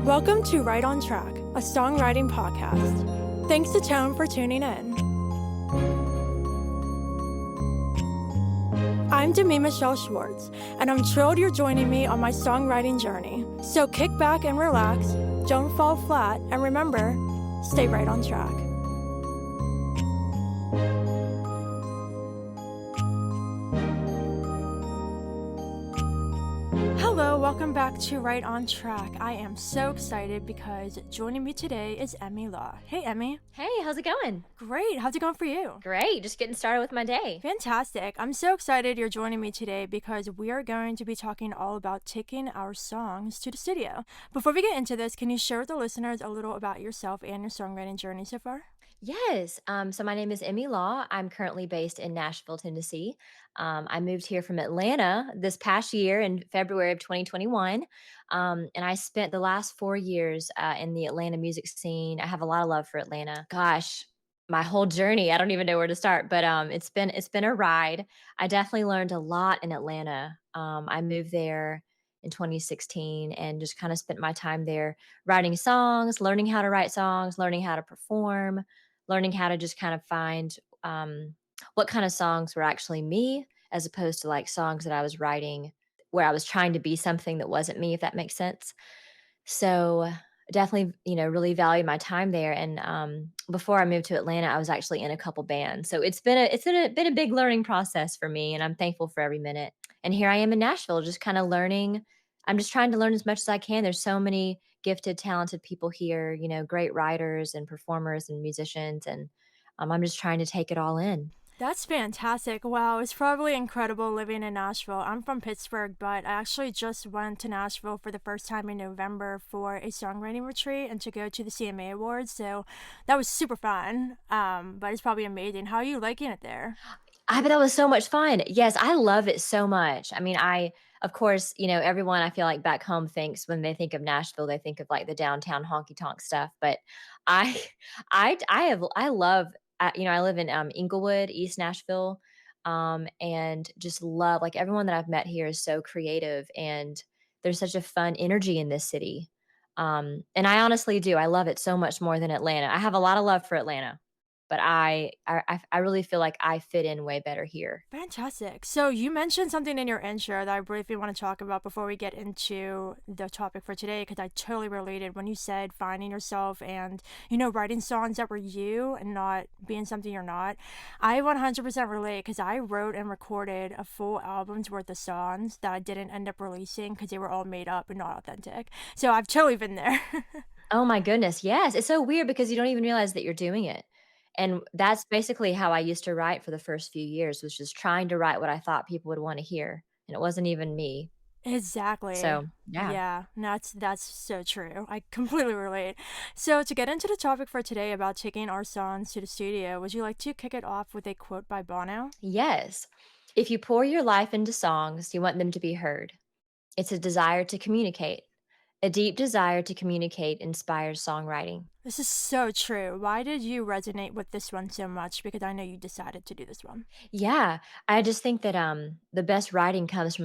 Welcome to Right on Track, a songwriting podcast. Thanks to Tone for tuning in. I'm Demi Michelle Schwartz, and I'm thrilled you're joining me on my songwriting journey. So kick back and relax, don't fall flat, and remember, stay right on track. Hello, welcome back to Right on Track. I am so excited because joining me today is Emmy Law. Hey, Emmy. Hey, how's it going? Great. How's it going for you? Great, just getting started with my day. Fantastic. I'm so excited you're joining me today because we are going to be talking all about taking our songs to the studio. Before we get into this, can you share with the listeners a little about yourself and your songwriting journey so far? Yes, so my name is Emmy Law. I'm currently based in Nashville, Tennessee. I moved here from Atlanta this past year in February of 2021. And I spent the last 4 years in the Atlanta music scene. I have a lot of love for Atlanta. Gosh, my whole journey, I don't even know where to start, but it's been a ride. I definitely learned a lot in Atlanta. I moved there in 2016 and just kind of spent my time there writing songs, learning how to write songs, learning how to perform, learning how to just kind of find what kind of songs were actually me as opposed to like songs that I was writing where I was trying to be something that wasn't me, if that makes sense. So definitely, really value my time there. And before I moved to Atlanta, I was actually in a couple bands. So it's been a big learning process for me, and I'm thankful for every minute. And here I am in Nashville, just kind of learning. I'm just trying to learn as much as I can. There's so many gifted, talented people here, great writers and performers and musicians. And I'm just trying to take it all in. That's fantastic. Wow, it's probably incredible living in Nashville. I'm from Pittsburgh, but I actually just went to Nashville for the first time in November for a songwriting retreat and to go to the CMA Awards. So that was super fun. But it's probably amazing. How are you liking it there? I bet that was so much fun. Yes, I love it so much. I mean, of course, everyone I feel like back home thinks when they think of Nashville, they think of like the downtown honky tonk stuff. But I, I love, I live in Inglewood, East Nashville, and just love like everyone that I've met here is so creative, and there's such a fun energy in this city. And I honestly do. I love it so much more than Atlanta. I have a lot of love for Atlanta, but I really feel like I fit in way better here. Fantastic. So you mentioned something in your intro that I briefly want to talk about before we get into the topic for today, because I totally related when you said finding yourself and, writing songs that were you and not being something you're not. I 100% relate because I wrote and recorded a full album's worth of songs that I didn't end up releasing because they were all made up and not authentic. So I've totally been there. Oh my goodness, yes. It's so weird because you don't even realize that you're doing it. And that's basically how I used to write for the first few years, was just trying to write what I thought people would want to hear, and it wasn't even me. Exactly. So, yeah. Yeah, no, that's so true. I completely relate. So to get into the topic for today about taking our songs to the studio, would you like to kick it off with a quote by Bono? Yes. If you pour your life into songs, you want them to be heard. It's a desire to communicate. A deep desire to communicate inspires songwriting. This is so true. Why did you resonate with this one so much? Because I know you decided to do this one. Yeah, I just think that the best writing comes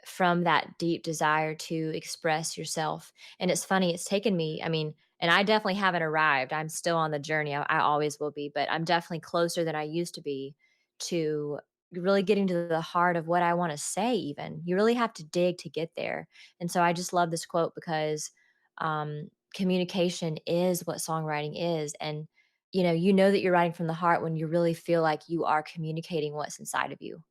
from that deep desire to express yourself. And it's funny, it's taken me, I mean, and I definitely haven't arrived. I'm still on the journey. I always will be, but I'm definitely closer than I used to be to really getting to the heart of what I want to say even. You really have to dig to get there. And so I just love this quote because communication is what songwriting is. And you know that you're writing from the heart when you really feel like you are communicating what's inside of you.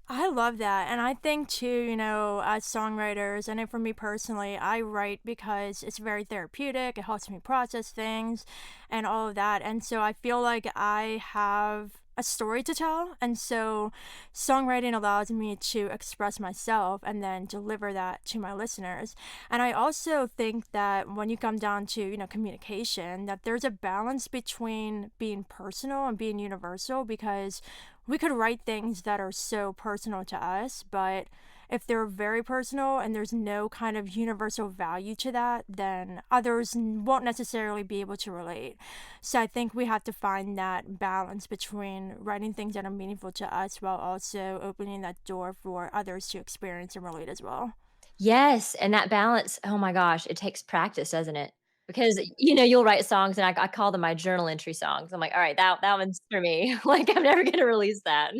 I love that. And I think too, as songwriters, and then for me personally, I write because it's very therapeutic. It helps me process things and all of that. And so I feel like I have a story to tell. And so songwriting allows me to express myself and then deliver that to my listeners. And I also think that when you come down to, communication, that there's a balance between being personal and being universal, because we could write things that are so personal to us, but if they're very personal and there's no kind of universal value to that, then others won't necessarily be able to relate. So I think we have to find that balance between writing things that are meaningful to us while also opening that door for others to experience and relate as well. Yes, and that balance, oh my gosh, it takes practice, doesn't it? Because, you'll write songs and I call them my journal entry songs. I'm like, "All right, that one's for me." Like, I'm never gonna release that.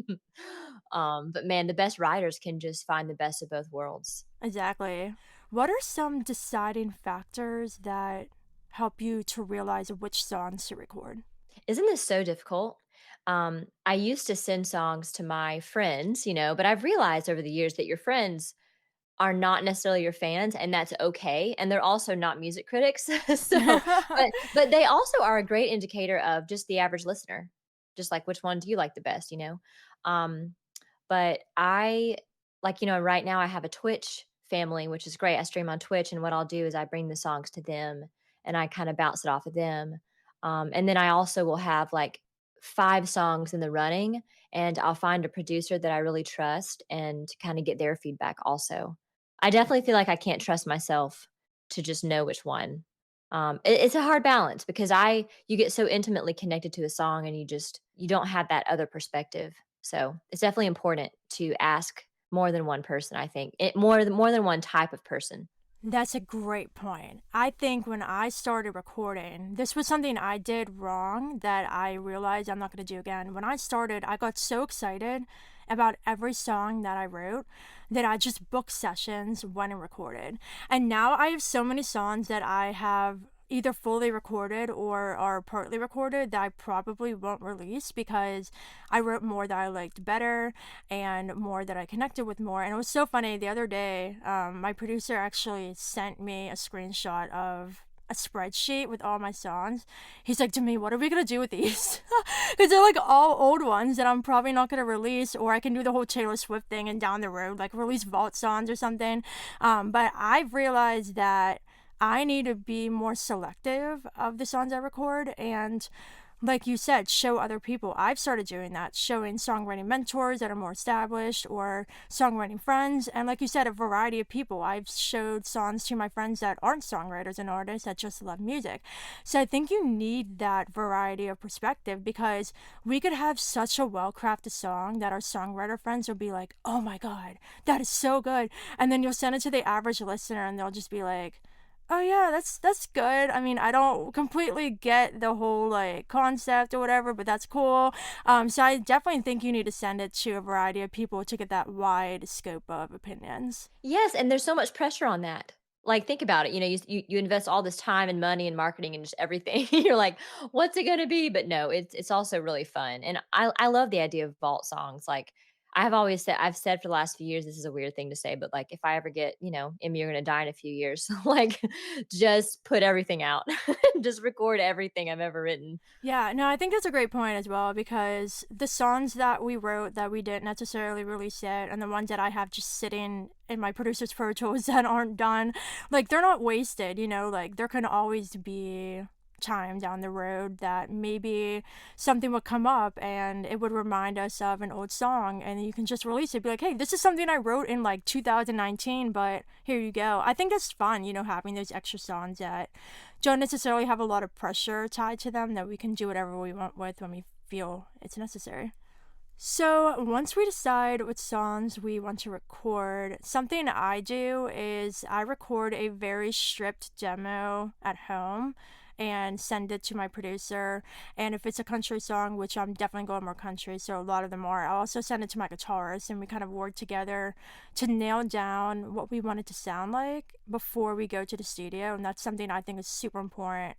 But man, the best writers can just find the best of both worlds. Exactly. What are some deciding factors that help you to realize which songs to record? Isn't this so difficult? I used to send songs to my friends, but I've realized over the years that your friends are not necessarily your fans, and that's okay, and they're also not music critics. So, but they also are a great indicator of just the average listener, just like which one do you like the best, you know? Um, but I like, right now I have a Twitch family, which is great. I stream on Twitch, and what I'll do is I bring the songs to them and I kind of bounce it off of them. And then I also will have like 5 songs in the running, and I'll find a producer that I really trust and kind of get their feedback also. I definitely feel like I can't trust myself to just know which one. It's a hard balance because you get so intimately connected to a song and you don't have that other perspective. So it's definitely important to ask more than one person. I think more than one type of person. That's a great point. I think when I started recording, this was something I did wrong that I realized I'm not going to do again. When I started, I got so excited about every song that I wrote that I just booked sessions when and recorded. And now I have so many songs that I have either fully recorded or are partly recorded that I probably won't release because I wrote more that I liked better and more that I connected with more. And it was so funny. The other day, my producer actually sent me a screenshot of a spreadsheet with all my songs. He's like, to me, what are we gonna do with these? Because they're like all old ones that I'm probably not gonna release, or I can do the whole Taylor Swift thing and down the road, like release vault songs or something. But I've realized that I need to be more selective of the songs I record and like you said, show other people. I've started doing that, showing songwriting mentors that are more established or songwriting friends. And like you said, a variety of people. I've showed songs to my friends that aren't songwriters and artists that just love music. So I think you need that variety of perspective because we could have such a well crafted song that our songwriter friends will be like, oh my God, that is so good. And then you'll send it to the average listener and they'll just be like, oh yeah, that's good. I mean, I don't completely get the whole like concept or whatever, but that's cool. So I definitely think you need to send it to a variety of people to get that wide scope of opinions. Yes, and there's so much pressure on that. Like, think about it, you invest all this time and money and marketing and just everything. You're like, "What's it gonna be?" But no, it's also really fun, and I love the idea of vault songs, like, I've said for the last few years, this is a weird thing to say, but, like, if I ever get, Emmy, you're gonna die in a few years, like, just put everything out. Just record everything I've ever written. Yeah, no, I think that's a great point as well because the songs that we wrote that we didn't necessarily release yet, and the ones that I have just sitting in my producer's Pro Tools that aren't done, like they're not wasted, like there can always be time down the road that maybe something would come up and it would remind us of an old song and you can just release it be like, hey, this is something I wrote in like 2019, but here you go. I think that's fun, having those extra songs that don't necessarily have a lot of pressure tied to them, that we can do whatever we want with when we feel it's necessary. So, once we decide what songs we want to record, something I do is I record a very stripped demo at home and send it to my producer. And if it's a country song, which I'm definitely going more country, so a lot of them are, I'll also send it to my guitarist and we kind of work together to nail down what we want it to sound like before we go to the studio. And that's something I think is super important.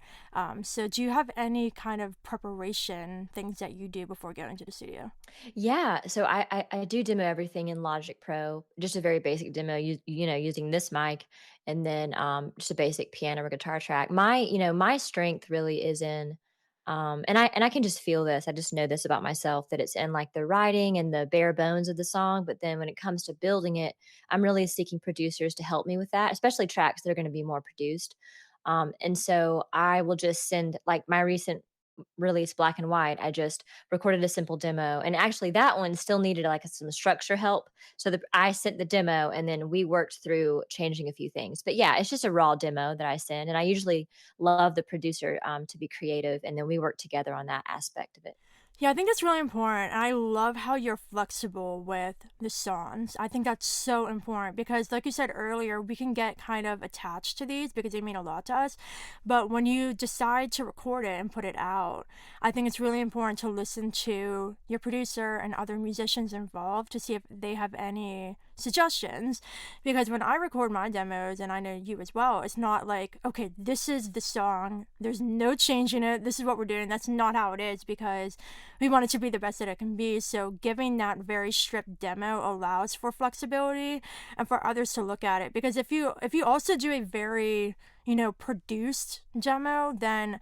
So, do you have any kind of preparation things that you do before going to the studio? Yeah, so I do demo everything in Logic Pro, just a very basic demo, using this mic, and then just a basic piano or guitar track. My strength really is in, and I can just feel this. I just know this about myself that it's in like the writing and the bare bones of the song. But then when it comes to building it, I'm really seeking producers to help me with that, especially tracks that are going to be more produced. And so I will just send like my recent release Black and White. I just recorded a simple demo, and actually that one still needed like some structure help. So I sent the demo, and then we worked through changing a few things. But yeah, it's just a raw demo that I send, and I usually love the producer to be creative, and then we work together on that aspect of it. Yeah, I think that's really important. And I love how you're flexible with the songs. I think that's so important because, like you said earlier, we can get kind of attached to these because they mean a lot to us. But when you decide to record it and put it out, I think it's really important to listen to your producer and other musicians involved to see if they have any suggestions. Because when I record my demos, and I know you as well, it's not like, okay, this is the song, there's no change in it, this is what we're doing. That's not how it is because we want it to be the best that it can be. So giving that very stripped demo allows for flexibility and for others to look at it. Because if you also do a very, produced demo, then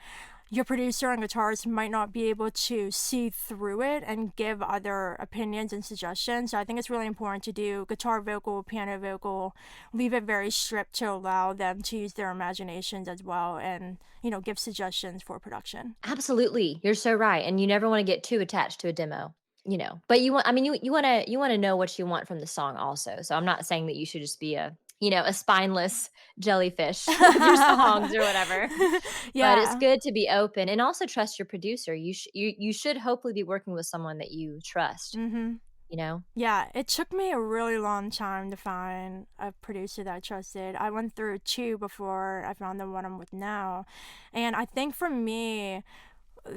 your producer and guitarist might not be able to see through it and give other opinions and suggestions. So I think it's really important to do guitar vocal, piano vocal, leave it very stripped to allow them to use their imaginations as well and, give suggestions for production. Absolutely, you're so right, and you never wanna get too attached to a demo, but you want I mean, you wanna know what you want from the song also, so I'm not saying that you should just be a spineless jellyfish with your songs or whatever, but it's Yeah. good to be open and also trust your producer. You should hopefully be working with someone that you trust, Mhm. you know? Yeah, it took me a really long time to find a producer that I trusted. I went through two before I found the one I'm with now. And I think for me,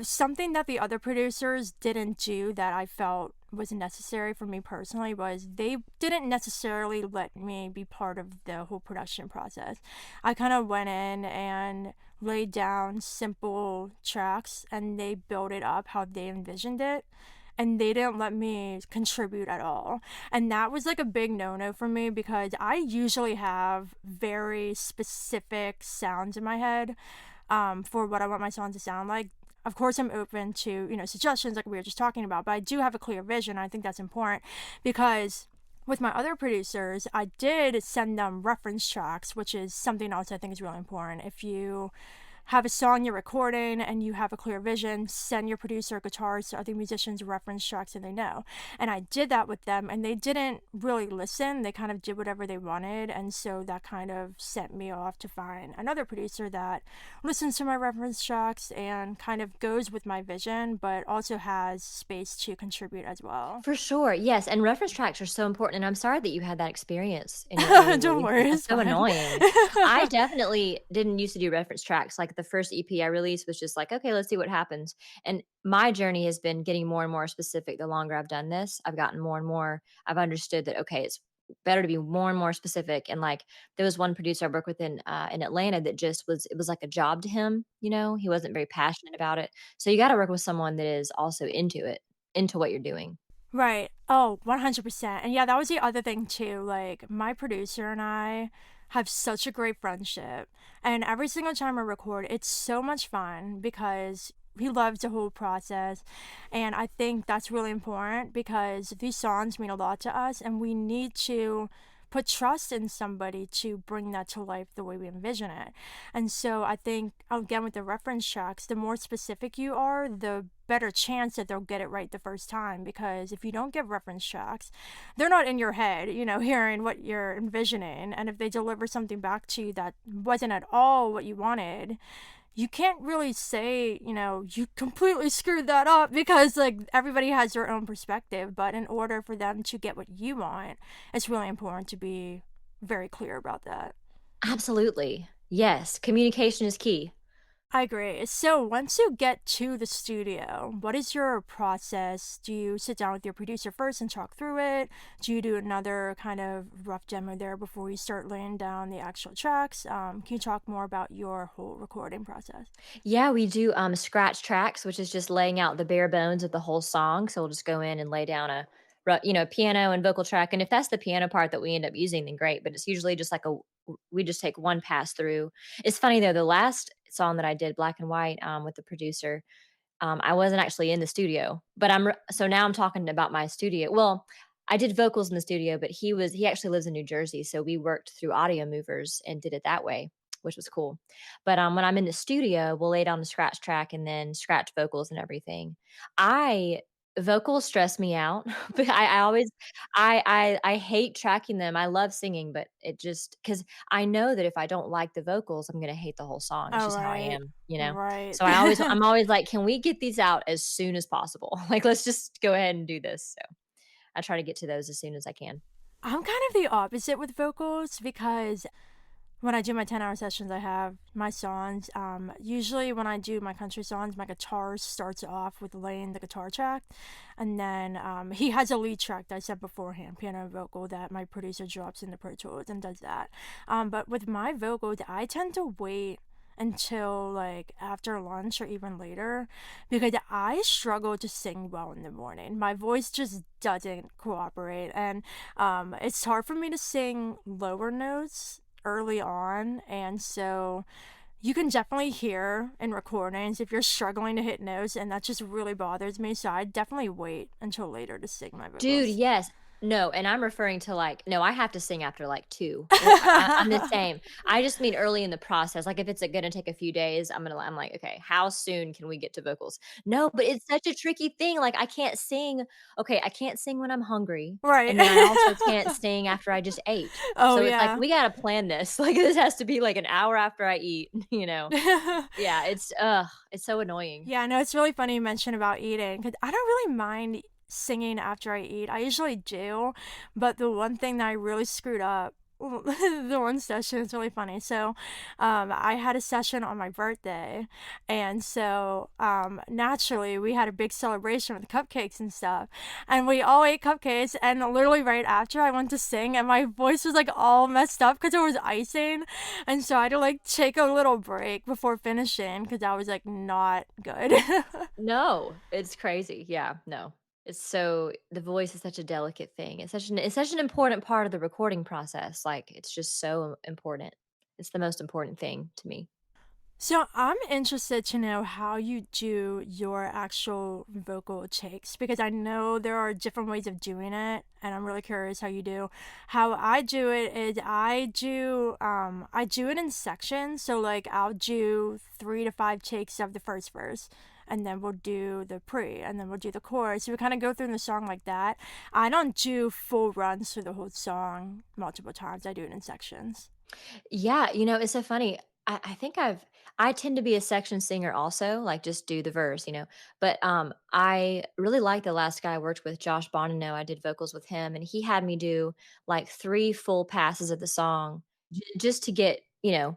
something that the other producers didn't do that I felt was necessary for me personally was they didn't necessarily let me be part of the whole production process. I kind of went in and laid down simple tracks and they built it up how they envisioned it, and they didn't let me contribute at all. And that was like a big no-no for me because I usually have very specific sounds in my head, for what I want my song to sound like. Of course, I'm open to, suggestions like we were just talking about, but I do have a clear vision. I think that's important because with my other producers, I did send them reference tracks, which is something else I think is really important. If you have a song you're recording and you have a clear vision, send your producer, guitarist, or other musicians reference tracks that they know. And I did that with them, and they didn't really listen. They kind of did whatever they wanted, and so that kind of sent me off to find another producer that listens to my reference tracks and kind of goes with my vision, but also has space to contribute as well. For sure, yes, and reference tracks are so important, and I'm sorry that you had that experience in your early Don't releases, worry, that's it's so fine. annoying. I definitely didn't used to do reference tracks, like, the first EP I released was just like, "Okay, let's see what happens," and my journey has been getting more and more specific the longer I've done this. I've gotten more and more I've understood that, okay, it's better to be more and more specific, and, like, there was one producer I worked with in Atlanta that just was it was like a job to him, he wasn't very passionate about it, so you gotta work with someone that is also into it, into what you're doing. Right. Oh, 100%. And yeah, that was the other thing too. Like, my producer and I have such a great friendship. And every single time I record, it's so much fun because he loves the whole process. And I think that's really important because these songs mean a lot to us, and we need to put trust in somebody to bring that to life the way we envision it. And so I think, again, with the reference tracks, the more specific you are, the better chance that they'll get it right the first time. Because if you don't give reference tracks, they're not in your head, hearing what you're envisioning. And if they deliver something back to you that wasn't at all what you wanted, you can't really say, you completely screwed that up because, like, everybody has their own perspective. But in order for them to get what you want, it's really important to be very clear about that. Absolutely. Yes, communication is key. I agree. So once you get to the studio, what is your process? Do you sit down with your producer first and talk through it? Do you do another kind of rough demo there before you start laying down the actual tracks? Can you talk more about your whole recording process? Yeah, we do, scratch tracks, which is just laying out the bare bones of the whole song, so we'll just go in and lay down piano and vocal track, and if that's the piano part that we end up using, then great, but it's usually just like we just take one pass through. It's funny though, the last song that I did, Black and White, with the producer, I wasn't actually in the studio, but so now I'm talking about my studio. Well, I did vocals in the studio, but he actually lives in New Jersey, so we worked through audio movers and did it that way, which was cool. But when I'm in the studio, we'll lay down the scratch track and then scratch vocals and everything. I Vocals stress me out, but I always I hate tracking them. I love singing, but it just because I know that if I don't like the vocals, I'm gonna hate the whole song. It's Oh, just how I right. am, you know? Right. So I'm always like, "Can we get these out as soon as possible?" Like, "Let's just go ahead and do this." So, I try to get to those as soon as I can. I'm kind of the opposite with vocals because when I do my 10-hour sessions, I have my songs. Usually, when I do my country songs, my guitar starts off with laying the guitar track. And then he has a lead track that I said beforehand, piano and vocal, that my producer drops in the Pro Tools and does that. But with my vocals, I tend to wait until like after lunch or even later because I struggle to sing well in the morning. My voice just doesn't cooperate, and it's hard for me to sing lower notes early on, and so you can definitely hear in recordings if you're struggling to hit notes, and that just really bothers me. So I definitely wait until later to sing my Dude, vocals. yes. No, and I'm referring to, like no, I have to sing after, like, 2. I'm the same. I just mean early in the process, like, if it's, gonna take a few days, I'm like, "Okay, how soon can we get to vocals?" No, but it's such a tricky thing, like, I can't sing when I'm hungry, Right. and then I also can't sing after I just ate. Oh So it's like, yeah. we gotta plan this, like, this has to be, like, an hour after I eat, you know? Yeah, it's so annoying. Yeah, no, it's really funny you mentioned about eating because I don't really mind singing after I eat. I usually do, but the one thing that I really screwed up, the one session is really funny. So, I had a session on my birthday, and so naturally we had a big celebration with cupcakes and stuff, and we all ate cupcakes. And literally right after, I went to sing, and my voice was like all messed up because it was icing, and so I had to like take a little break before finishing because I was like not good. No, it's crazy. Yeah, no. It's so the voice is such a delicate thing. It's such an important part of the recording process. Like it's just so important. It's the most important thing to me. So I'm interested to know how you do your actual vocal takes because I know there are different ways of doing it, and I'm really curious how you do. How I do it is I do it in sections. So like I'll do 3 to 5 takes of the first verse, and then we'll do the pre, and then we'll do the chorus. So we kind of go through the song like that. I don't do full runs through the whole song multiple times. I do it in sections. Yeah, it's so funny. I think I tend to be a section singer also, like just do the verse, But I really like the last guy I worked with, Josh Bono. I did vocals with him, and he had me do like 3 full passes of the song just to get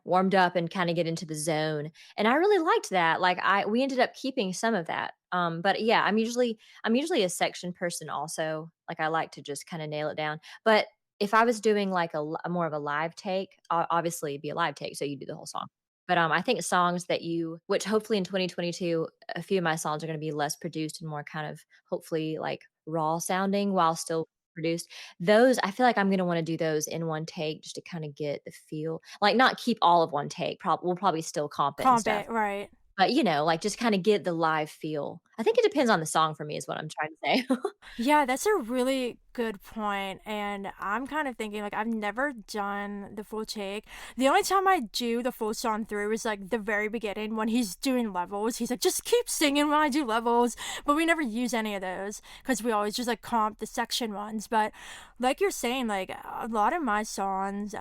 warmed up and kind of get into the zone. And I really liked that. Like we ended up keeping some of that. But yeah, I'm usually a section person also. Like I like to just kind of nail it down. But if I was doing like a more of a live take, obviously it'd be a live take, so you do the whole song. But, I think songs that which hopefully in 2022, a few of my songs are gonna be less produced and more kind of hopefully like raw sounding while still produced. Those, I feel like I'm gonna wanna do those in one take just to kinda get the feel. Like, not keep all of one take, we'll probably still comp it and Comp stuff. it, right. But, like just kinda get the live feel. I think it depends on the song for me is what I'm trying to say. Yeah, that's a really good point, and I'm kind of thinking, like, I've never done the full take. The only time I do the full song through is, like, the very beginning when he's doing levels. He's like, "Just keep singing when I do levels," but we never use any of those because we always just, like, comp the section ones, but like you're saying, like, a lot of my songs,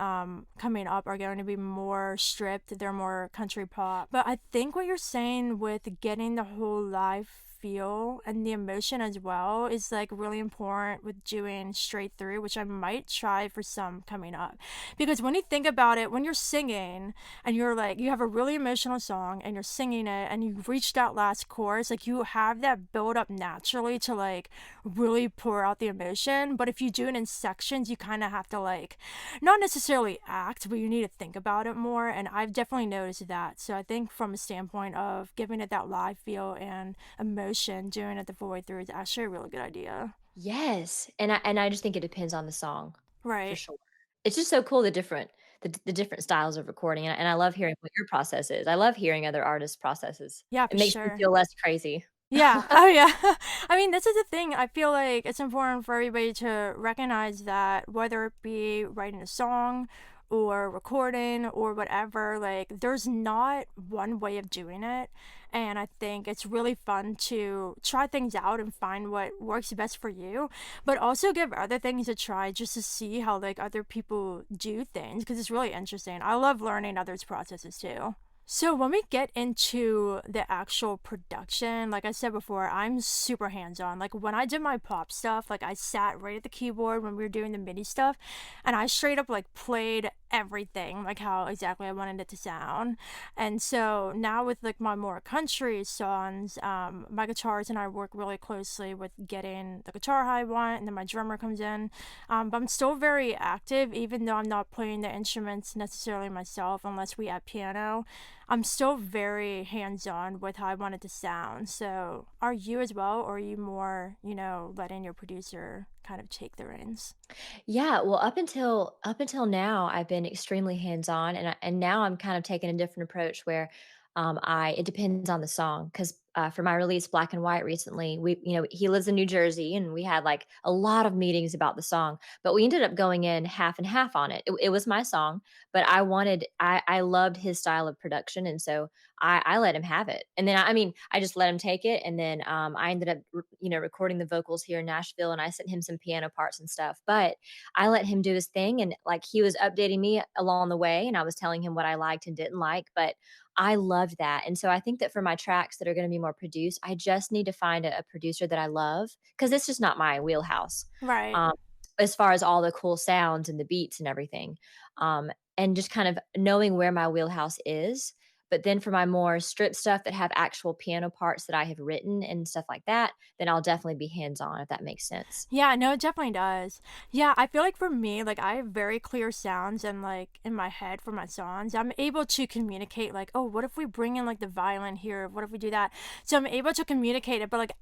coming up are going to be more stripped, they're more country pop, but I think what you're saying with getting the whole live feel and the emotion as well is like really important with doing straight through, which I might try for some coming up. Because when you think about it, when you're singing and you're like, you have a really emotional song and you're singing it and you've reached that last chorus, like you have that build up naturally to like really pour out the emotion. But if you do it in sections, you kind of have to like, not necessarily act, but you need to think about it more. And I've definitely noticed that. So I think from a standpoint of giving it that live feel and emotion, doing it the full way through is actually a really good idea. Yes, and I just think it depends on the song, for Right. sure. It's just so cool the different styles of recording, and I love hearing what your process is. I love hearing other artists' processes. Yeah, It for makes me sure. feel less crazy. Yeah. Oh, yeah. I mean, this is the thing. I feel like it's important for everybody to recognize that whether it be writing a song or recording or whatever. Like, there's not one way of doing it. And I think it's really fun to try things out and find what works best for you, but also give other things a try just to see how like other people do things because it's really interesting. I love learning others' processes too. So when we get into the actual production, like I said before, I'm super hands-on. Like when I did my pop stuff, like I sat right at the keyboard when we were doing the MIDI stuff, and I straight up like played everything like how exactly I wanted it to sound. And so now with like my more country songs, my guitars and I work really closely with getting the guitar how I want, and then my drummer comes in. But I'm still very active, even though I'm not playing the instruments necessarily myself, unless we add piano. I'm still very hands on with how I want it to sound. So, are you as well, or are you more, letting your producer kind of take the reins? Yeah, well, up until now, I've been extremely hands-on, and now I'm kind of taking a different approach where, I it depends on the song 'cause, for my release, Black and White recently, he lives in New Jersey, and we had, like, a lot of meetings about the song, but we ended up going in half and half on it. It was my song, but I loved his style of production, and so I let him have it, and then, I mean, I just let him take it, and then, I ended up recording the vocals here in Nashville, and I sent him some piano parts and stuff, but I let him do his thing, and, like, he was updating me along the way, and I was telling him what I liked and didn't like, but I loved that, and so I think that for my tracks that are gonna be more produced, I just need to find a producer that I love because this is not my wheelhouse, Right. um, as far as all the cool sounds and the beats and everything, and just kind of knowing where my wheelhouse is, but then for my more stripped stuff that have actual piano parts that I have written and stuff like that, then I'll definitely be hands-on, if that makes sense. Yeah, no, it definitely does. Yeah, I feel like for me, like I have very clear sounds and like in my head for my songs, I'm able to communicate like, oh, what if we bring in like the violin here? What if we do that? So I'm able to communicate it, but like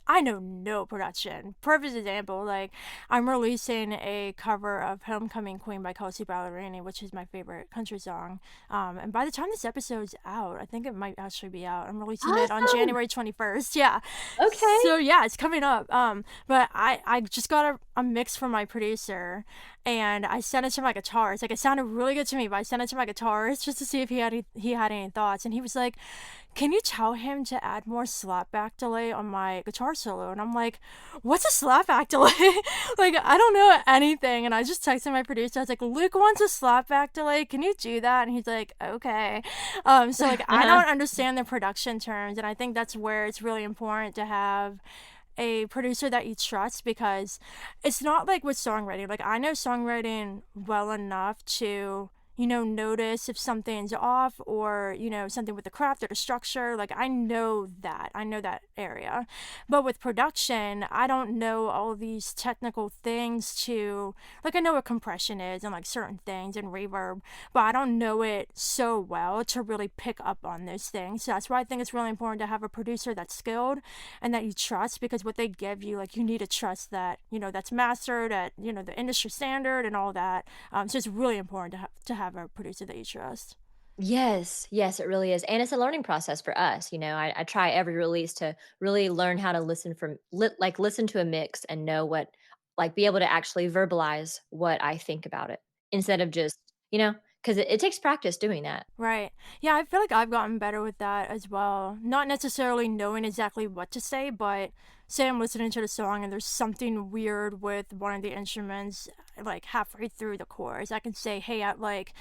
I know no production. Perfect example, like I'm releasing a cover of Homecoming Queen by Kelsey Ballerini, which is my favorite country song. And by the time this episode's out, I think it might actually be out. I'm releasing it on Awesome! January 21st. Yeah. Okay. So yeah, it's coming up. But I just got a mix from my producer, and I sent it to my guitarist. Like it sounded really good to me, but I sent it to my guitarist just to see if he had any thoughts, and he was like, "Can you tell him to add more slapback delay on my guitar solo?" And I'm like, "What's a slapback delay?" Like I don't know anything, and I just texted my producer. I was like, "Luke wants a slapback delay. Can you do that?" And he's like, "Okay." So like I don't understand the production terms, and I think that's where it's really important to have a producer that you trust because it's not like with songwriting. Like I know songwriting well enough to notice if something's off or something with the craft or the structure. Like I know that area, but with production I don't know all these technical things to, like I know what compression is and like certain things and reverb, but I don't know it so well to really pick up on those things. So that's why I think it's really important to have a producer that's skilled and that you trust, because what they give you, like you need to trust that that's mastered at the industry standard and all that. So it's really important to have a producer that you trust. Yes, yes, it really is, and it's a learning process for us, I try every release to really learn how to listen listen to a mix and know be able to actually verbalize what I think about it instead of just, 'cause it takes practice doing that. Right. Yeah, I feel like I've gotten better with that as well. Not necessarily knowing exactly what to say, but say I'm listening to the song and there's something weird with one of the instruments, like halfway through the chorus. I can say, hey, when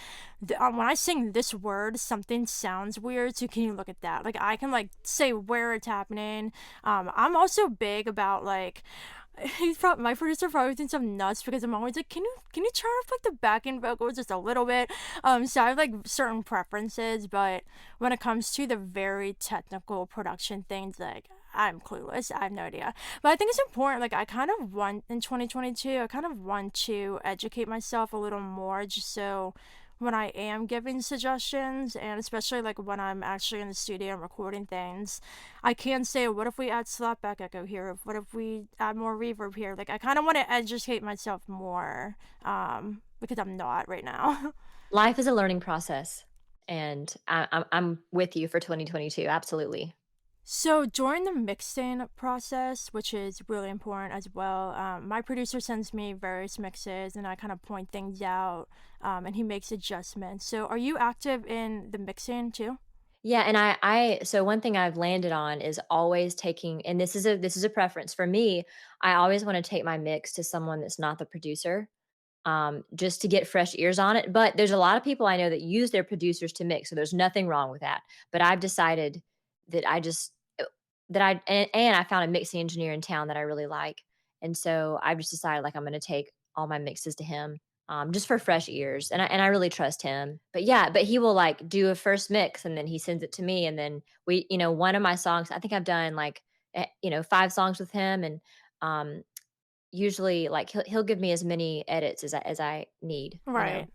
I sing this word, something sounds weird, so can you look at that? Like, I can, like, say where it's happening. I'm also big about, like, my producer probably thinks I'm nuts because I'm always like, can you turn off like the backing vocals just a little bit? So I have like certain preferences, but when it comes to the very technical production things, like I'm clueless. I have no idea. But I think it's important. Like I kind of want in 2022, I kind of want to educate myself a little more, just so when I am giving suggestions, and especially like when I'm actually in the studio and recording things, I can say, what if we add slapback echo here? What if we add more reverb here? Like, I kind of want to educate myself more, because I'm not right now. Life is a learning process, and I'm with you for 2022, absolutely. So during the mixing process, which is really important as well, my producer sends me various mixes and I kind of point things out, and he makes adjustments. So are you active in the mixing too? Yeah, and so one thing I've landed on is always taking, and this is a preference for me. I always want to take my mix to someone that's not the producer, just to get fresh ears on it. But there's a lot of people I know that use their producers to mix, so there's nothing wrong with that. But I've decided that I just that I and I found a mixing engineer in town that I really like, and so I've just decided like I'm going to take all my mixes to him, just for fresh ears, and I really trust him. But yeah, but he will like do a first mix and then he sends it to me, and then one of my songs. I think I've done like 5 songs with him, and um usually, like, he'll give me as many edits as I need, you Right. know?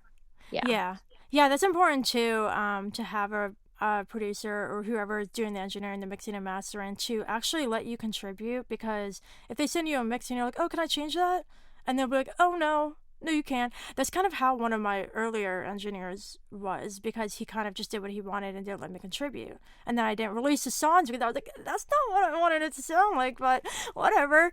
Yeah. Yeah. Yeah, that's important too, to have a producer or whoever is doing the engineering, the mixing and mastering to actually let you contribute because if they send you a mix and you're like, oh, can I change that? And they'll be like, oh, no. No, you can't. That's kind of how one of my earlier engineers was because he kind of just did what he wanted and didn't let me contribute. And then I didn't release the songs because I was like, that's not what I wanted it to sound like, but whatever.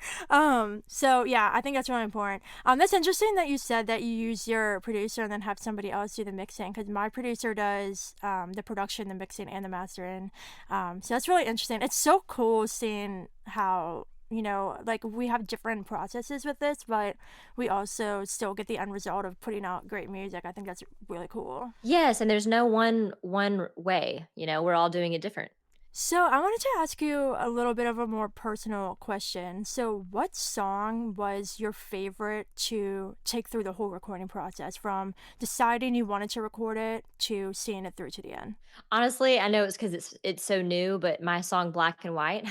So yeah, I think that's really important. That's interesting that you said that you use your producer and then have somebody else do the mixing because my producer does the production, the mixing, and the mastering. So that's really interesting. It's so cool seeing how like we have different processes with this, but we also still get the end result of putting out great music. I think that's really cool. Yes, and there's no one way, we're all doing it different. So, I wanted to ask you a little bit of a more personal question. So, what song was your favorite to take through the whole recording process from deciding you wanted to record it to seeing it through to the end? Honestly, I know it's because it's so new, but my song Black and White,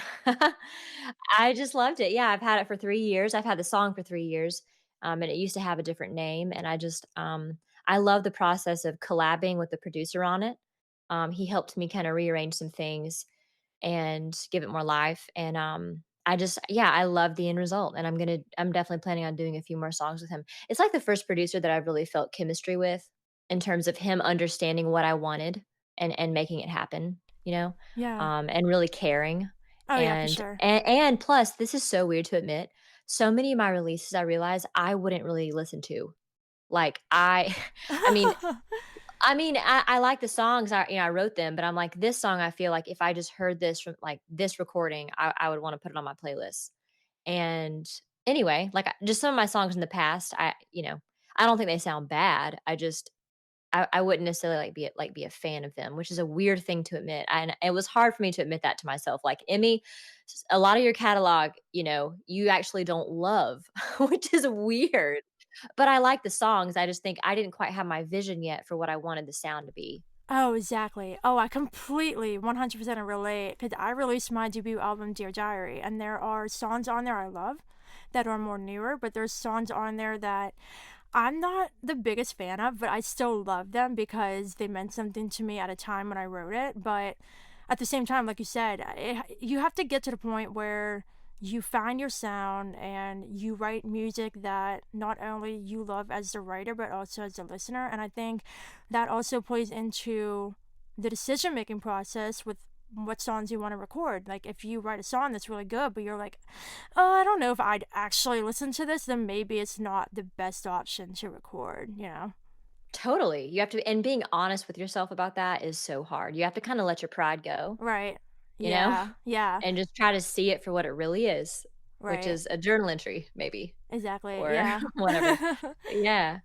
I just loved it. Yeah, I've had it for 3 years. I've had the song for 3 years, and it used to have a different name, and I love the process of collabing with the producer on it. He helped me kinda rearrange some things and give it more life. And I love the end result. And I'm definitely planning on doing a few more songs with him. It's like the first producer that I've really felt chemistry with in terms of him understanding what I wanted and making it happen, Yeah. and really caring. Oh, yeah, for And, sure. and plus, this is so weird to admit. So many of my releases I realize I wouldn't really listen to. Like I mean, I like the songs, I wrote them, but I'm like, this song, I feel like if I just heard this from, like, this recording, I would wanna put it on my playlist. And anyway, like, just some of my songs in the past, I don't think they sound bad. I wouldn't necessarily, be a fan of them, which is a weird thing to admit, and it was hard for me to admit that to myself, like, "Emmy, a lot of your catalog, you actually don't love," which is weird. But I like the songs, I just think I didn't quite have my vision yet for what I wanted the sound to be. Oh, exactly. Oh, I completely 100% relate because I released my debut album, Dear Diary, and there are songs on there I love that are more newer, but there's songs on there that I'm not the biggest fan of, but I still love them because they meant something to me at a time when I wrote it. But at the same time, like you said, you have to get to the point where you find your sound and you write music that not only you love as the writer, but also as a listener. And I think that also plays into the decision making process with what songs you want to record. Like if you write a song that's really good, but you're like, oh, I don't know if I'd actually listen to this, then maybe it's not the best option to record. Totally, you have to, and being honest with yourself about that is so hard. You have to kinda let your pride go, Right. you know, Yeah. Yeah. and just try to see it for what it really is, which Right. is a journal entry maybe, Exactly. or Yeah. whatever. Yeah.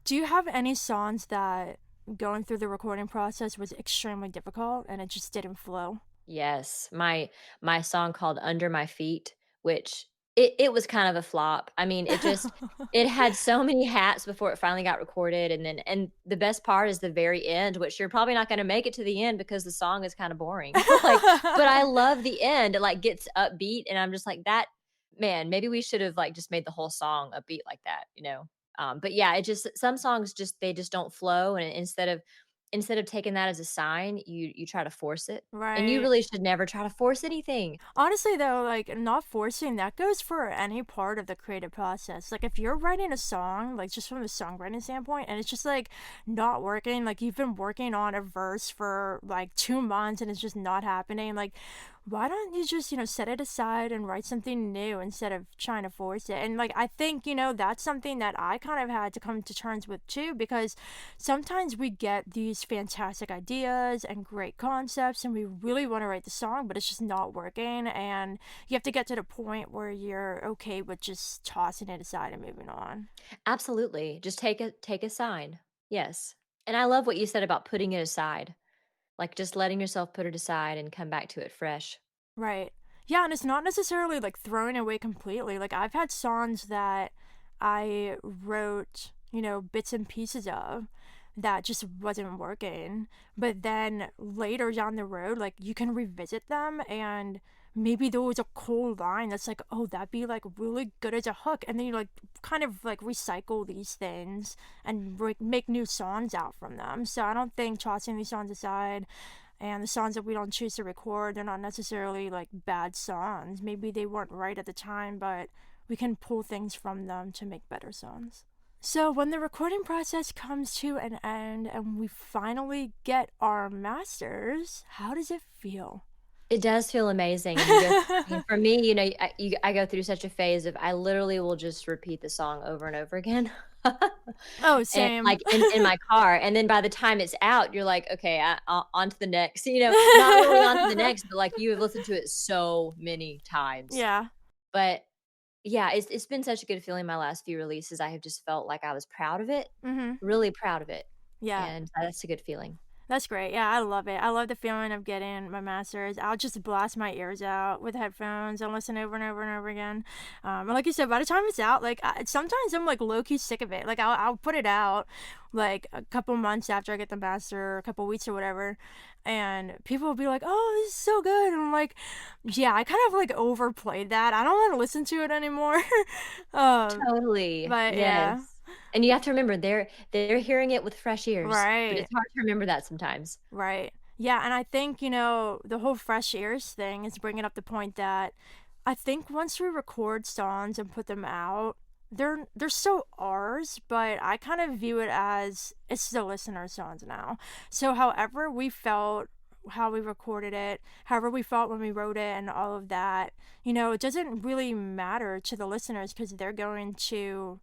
Do you have any songs that going through the recording process was extremely difficult and it just didn't flow? Yes, my song called "Under My Feet," which it was kind of a flop. I mean, it had so many hats before it finally got recorded, and the best part is the very end, which you're probably not gonna make it to the end because the song is kinda boring. Like, but I love the end. It, like, gets upbeat, and I'm just like, "That man, maybe we should have, like, just made the whole song upbeat like that," you know? But yeah, it just some songs just don't flow, and instead of taking that as a sign, you try to force it, and you Right. really should never try to force anything. Honestly, though, like not forcing that goes for any part of the creative process. Like, if you're writing a song, like just from the songwriting standpoint, and it's just like not working, like you've been working on a verse for like 2 months and it's just not happening, like why don't you just, set it aside and write something new instead of trying to force it? And like, I think, that's something that I kind of had to come to terms with too, because sometimes we get these fantastic ideas and great concepts and we really want to write the song, but it's just not working. And you have to get to the point where you're okay with just tossing it aside and moving on. Absolutely. Just take a sign. Yes. And I love what you said about putting it aside. Like just letting yourself put it aside and come back to it fresh. Right. Yeah, and it's not necessarily like throwing away completely. Like I've had songs that I wrote, bits and pieces of that just wasn't working. But then later down the road, like you can revisit them and maybe there was a cool line that's like, oh, that'd be like really good as a hook. And then you like kind of like recycle these things and make new songs out from them. So I don't think tossing these songs aside and the songs that we don't choose to record, they're not necessarily like bad songs. Maybe they weren't right at the time, but we can pull things from them to make better songs. So when the recording process comes to an end and we finally get our masters, how does it feel? It does feel amazing, and you go I mean, for me, I go through such a phase of I literally will just repeat the song over and over again. Oh, And, same. like, in my car, and then by the time it's out, you're like, "Okay, on to the next," not really on to the next, but, like, you have listened to it so many times. Yeah. But, yeah, it's been such a good feeling my last few releases, I have just felt like I was proud of it, Mhm. really proud of it, Yeah. and that's a good feeling. That's great. Yeah, I love it. I love the feeling of getting my masters. I'll just blast my ears out with headphones and listen over and over and over again. And like you said, by the time it's out, like sometimes I'm like low key sick of it. Like I'll put it out like a couple months after I get the master, or a couple weeks or whatever, and people will be like, "Oh, this is so good," and I'm like, "Yeah, I kind of like overplayed that. I don't want to listen to it anymore." um, Totally, but yeah, yes. And you have to remember they're hearing it with fresh ears, but right. it's hard to remember that sometimes. Right. Yeah, and I think, the whole fresh ears thing is bringing up the point that I think once we record songs and put them out, they're still ours, but I kind of view it as it's the listener's songs now. So however we felt how we recorded it, however we felt when we wrote it and all of that, it doesn't really matter to the listeners because they're going to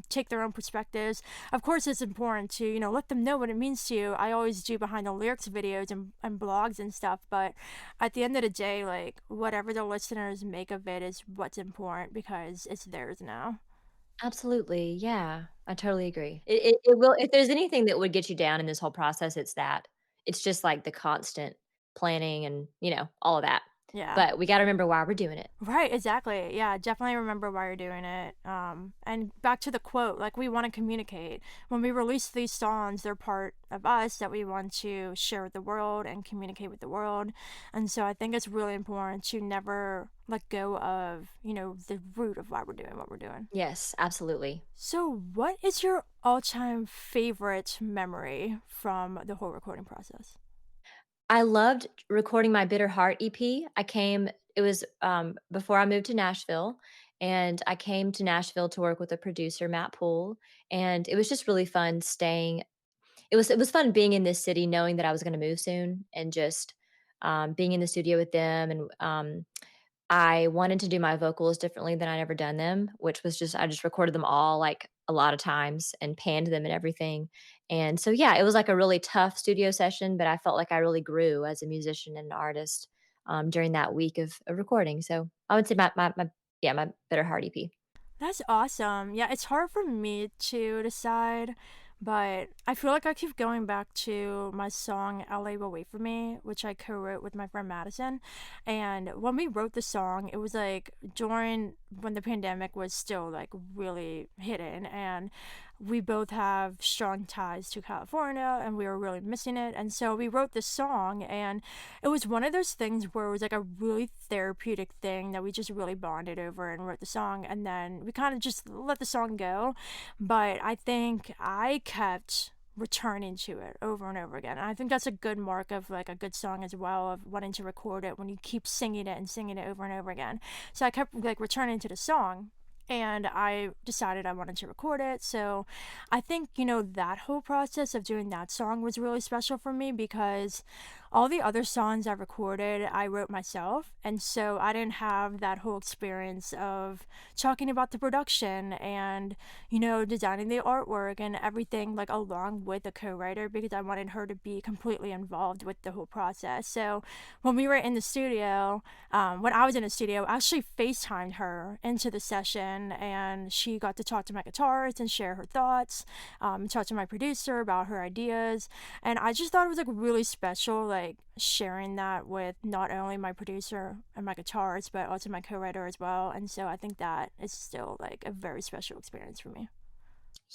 take their own perspectives. Of course, it's important to, let them know what it means to you. I always do behind the lyrics videos and blogs and stuff, but at the end of the day, like, whatever the listeners make of it is what's important because it's theirs now. Absolutely, yeah, I totally agree. It will if there's anything that would get you down in this whole process, it's that. It's just, like, the constant planning and, all of that. Yeah. But we gotta remember why we're doing it. Right, exactly. Yeah, definitely remember why you're doing it. And back to the quote, like we want to communicate. When we release these songs, they're part of us that we want to share with the world and communicate with the world. And so I think it's really important to never let go of, the root of why we're doing what we're doing. Yes, absolutely. So, what is your all-time favorite memory from the whole recording process? I loved recording my Bitter Heart EP. It was, before I moved to Nashville, and I came to Nashville to work with a producer, Matt Poole, and it was just really fun staying it was fun being in this city knowing that I was gonna move soon and just, being in the studio with them, and, I wanted to do my vocals differently than I'd ever done them, which was just I just recorded them all, like, a lot of times and panned them and everything, and so, yeah, it was, like, a really tough studio session, but I felt like I really grew as a musician and an artist, during that week of recording, so I would say my Bitter Heart EP. That's awesome. Yeah, it's hard for me to decide, but I feel like I keep going back to my song LA Will Wait for Me, which I co wrote with my friend Madison. And when we wrote the song, it was like during when the pandemic was still like really hitting. And we both have strong ties to California and we were really missing it. And so we wrote this song, and it was one of those things where it was like a really therapeutic thing that we just really bonded over and wrote the song, and then we kind of just let the song go. But I think I kept returning to it over and over again, and I think that's a good mark of like a good song as well, of wanting to record it when you keep singing it and singing it over and over again. So I kept like returning to the song, and I decided I wanted to record it. So I think, that whole process of doing that song was really special for me because all the other songs I recorded, I wrote myself. And so I didn't have that whole experience of talking about the production and, designing the artwork and everything like along with the co-writer because I wanted her to be completely involved with the whole process. So when we were in the studio, when I was in the studio, I actually FaceTimed her into the session and she got to talk to my guitarist and share her thoughts, talk to my producer about her ideas. And I just thought it was like really special, like sharing that with not only my producer and my guitarist, but also my co writer as well. And so I think that is still like a very special experience for me.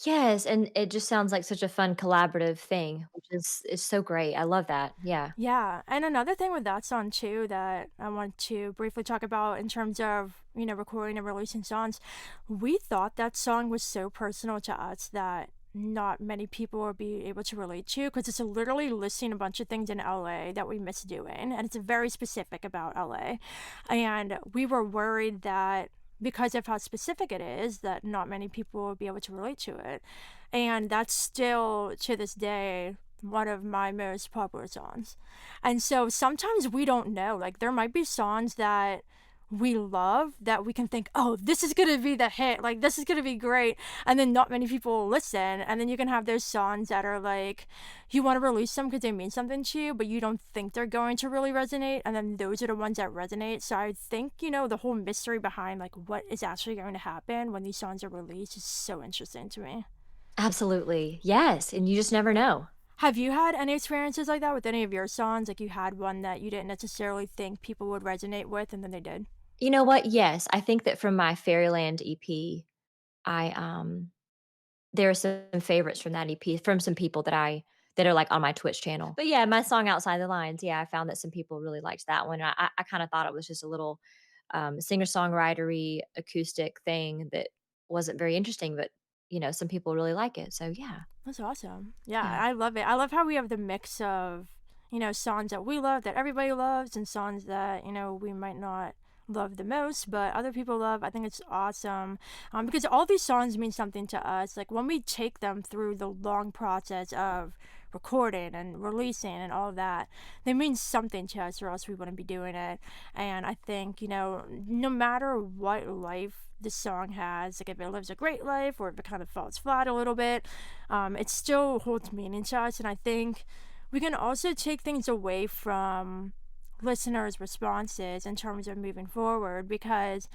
Yes, and it just sounds like such a fun collaborative thing, which is so great. I love that. Yeah. Yeah, and another thing with that song too that I want to briefly talk about in terms of, recording and releasing songs, we thought that song was so personal to us that not many people would be able to relate to because it's literally listing a bunch of things in LA that we miss doing and it's very specific about LA. And we were worried that because of how specific it is that not many people would be able to relate to it. And that's still to this day one of my most popular songs. And so sometimes we don't know. Like there might be songs that we love that we can think, oh, this is gonna be the hit, like this is gonna be great, and then not many people listen, and then you can have those songs that are like you want to release them because they mean something to you, but you don't think they're going to really resonate, and then those are the ones that resonate. So I think the whole mystery behind like what is actually going to happen when these songs are released is so interesting to me. Absolutely. Yes, and you just never know. Have you had any experiences like that with any of your songs? Like you had one that you didn't necessarily think people would resonate with, and then they did? You know what? Yes, I think that from my Fairyland EP, I there are some favorites from that EP from some people that are, like, on my Twitch channel. But, yeah, my song "Outside the Lines," yeah, I found that some people really liked that one. I kinda thought it was just a little, singer-songwritery acoustic thing that wasn't very interesting, but, some people really like it, so yeah, That's awesome. Yeah, yeah. I love it. I love how we have the mix of, songs that we love, that everybody loves, and songs that, we might not love the most, but other people love. I think it's awesome because all these songs mean something to us. Like when we take them through the long process of recording and releasing and all of that, they mean something to us, or else we wouldn't be doing it. And I think, no matter what life the song has, like if it lives a great life or if it kind of falls flat a little bit, it still holds meaning to us. And I think we can also take things away from listeners' responses in terms of moving forward because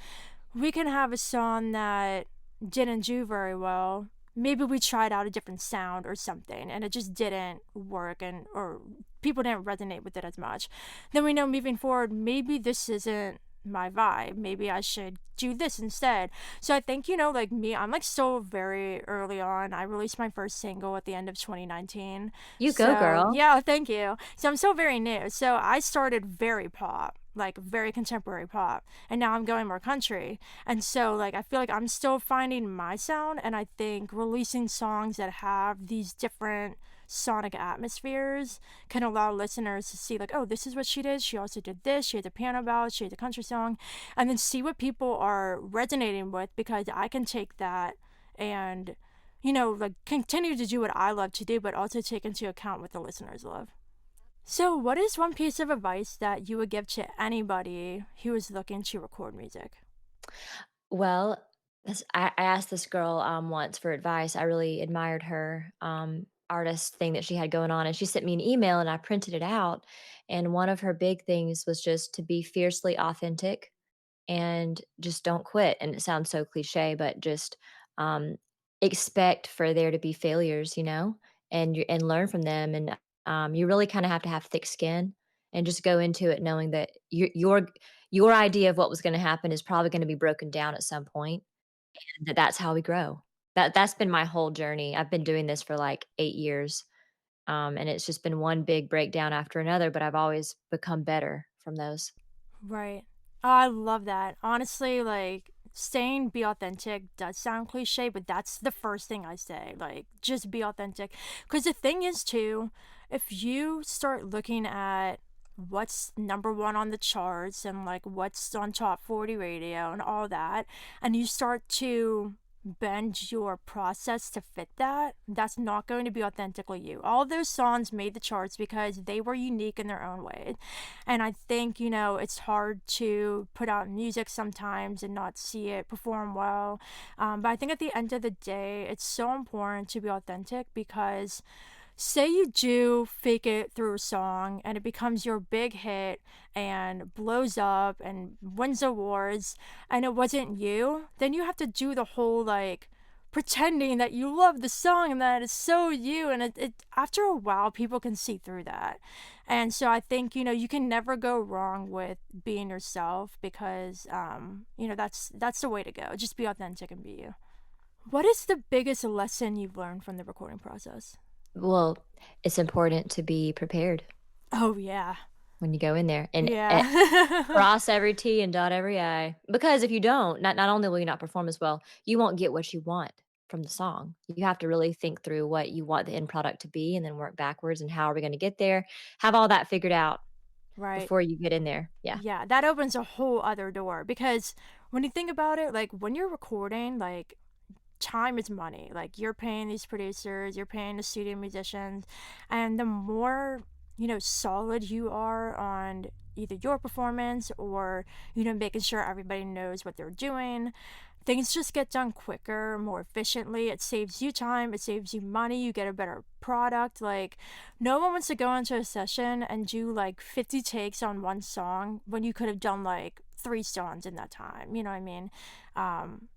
we can have a song that didn't do very well. Maybe we tried out a different sound or something and it just didn't work and or people didn't resonate with it as much. Then we know moving forward, maybe this isn't my vibe. Maybe I should do this instead. So I think, like me, I'm like still very early on. I released my first single at the end of 2019. You go, So girl. yeah, thank you. So I'm still very new. So I started very pop, like very contemporary pop, and now I'm going more country. And so like I feel like I'm still finding my sound, and I think releasing songs that have these different sonic atmospheres can allow listeners to see like, oh, this is what she did. She also did this. She had a piano ballad. She had a country song, and then see what people are resonating with because I can take that and like continue to do what I love to do, but also take into account what the listeners love. So, what is one piece of advice that you would give to anybody who is looking to record music? Well, I asked this girl, once for advice. I really admired her, artist thing that she had going on, and she sent me an email, and I printed it out, and one of her big things was just to be fiercely authentic and just don't quit. And it sounds so cliche, but just um, expect for there to be failures, and learn from them. And you really kind of have to have thick skin and just go into it knowing that your idea of what was going to happen is probably going to be broken down at some point, and that's how we grow. That's been my whole journey. I've been doing this for like 8 years, and it's just been one big breakdown after another. But I've always become better from those. Right. Oh, I love that. Honestly, like saying be authentic does sound cliche, but that's the first thing I say. Like, just be authentic. Because the thing is, too, if you start looking at what's number one on the charts and like what's on top 40 radio and all that, and you start to bend your process to fit that, that's not going to be authentically you. All of those songs made the charts because they were unique in their own way. And I think, it's hard to put out music sometimes and not see it perform well. But I think at the end of the day, it's so important to be authentic because say you do fake it through a song and it becomes your big hit and blows up and wins awards and it wasn't you, then you have to do the whole like pretending that you love the song and that it's so you, and it after a while people can see through that. And so I think you can never go wrong with being yourself because that's the way to go. Just be authentic and be you. What is the biggest lesson you've learned from the recording process? Well, it's important to be prepared Oh yeah. when you go in there and, Yeah. cross every T and dot every I, because if you don't, not only will you not perform as well, you won't get what you want from the song. You have to really think through what you want the end product to be and then work backwards and how are we gonna get there, have all that figured out Right. before you get in there. Yeah. Yeah, that opens a whole other door because when you think about it, like when you're recording, like time is money. Like you're paying these producers, you're paying the studio musicians, and the more, solid you are on either your performance or, making sure everybody knows what they're doing, things just get done quicker, more efficiently. It saves you time, it saves you money, you get a better product. Like, no one wants to go into a session and do like 50 takes on one song when you could have done like 3 songs in that time. You know what I mean?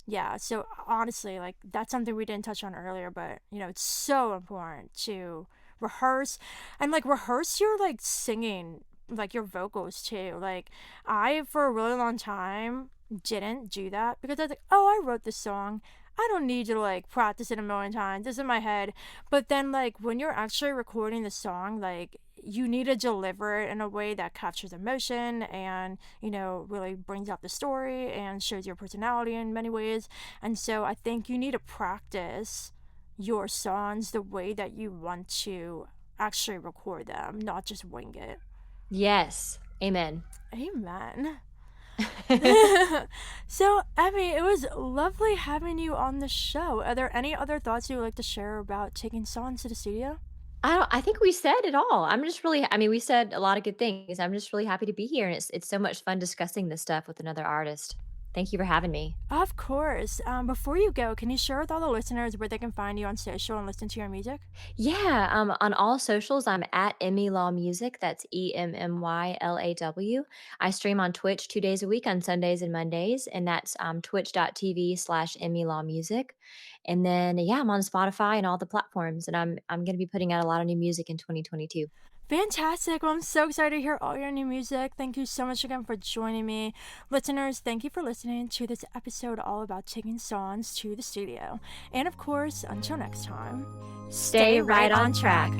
Yeah, so honestly, like, that's something we didn't touch on earlier, but it's so important to rehearse and like rehearse your like singing, like your vocals too. Like, I, for a really long time, didn't do that because I was like, oh, I wrote this song. I don't need to like practice it a million times. It's in my head. But then, like, when you're actually recording the song, like, you need to deliver it in a way that captures emotion and, really brings out the story and shows your personality in many ways. And so I think you need to practice your songs the way that you want to actually record them, not just wing it. Yes. Amen. Amen. So, Emmy, it was lovely having you on the show. Are there any other thoughts you would like to share about taking songs to the studio? I think we said it all. I'm just really I mean, we said a lot of good things. I'm just really happy to be here, and it's so much fun discussing this stuff with another artist. Thank you for having me. Of course. Before you go, can you share with all the listeners where they can find you on social and listen to your music? Yeah, on all socials, I'm at Emmy Law Music. That's EMMYLAW. I stream on Twitch 2 days a week on Sundays and Mondays, and that's twitch.tv/Emmy Law Music. And then, yeah, I'm on Spotify and all the platforms, and I'm going to be putting out a lot of new music in 2022. Fantastic. Well, I'm so excited to hear all your new music. Thank you so much again for joining me. Listeners, thank you for listening to this episode all about taking songs to the studio. And of course, until next time, Stay right on track.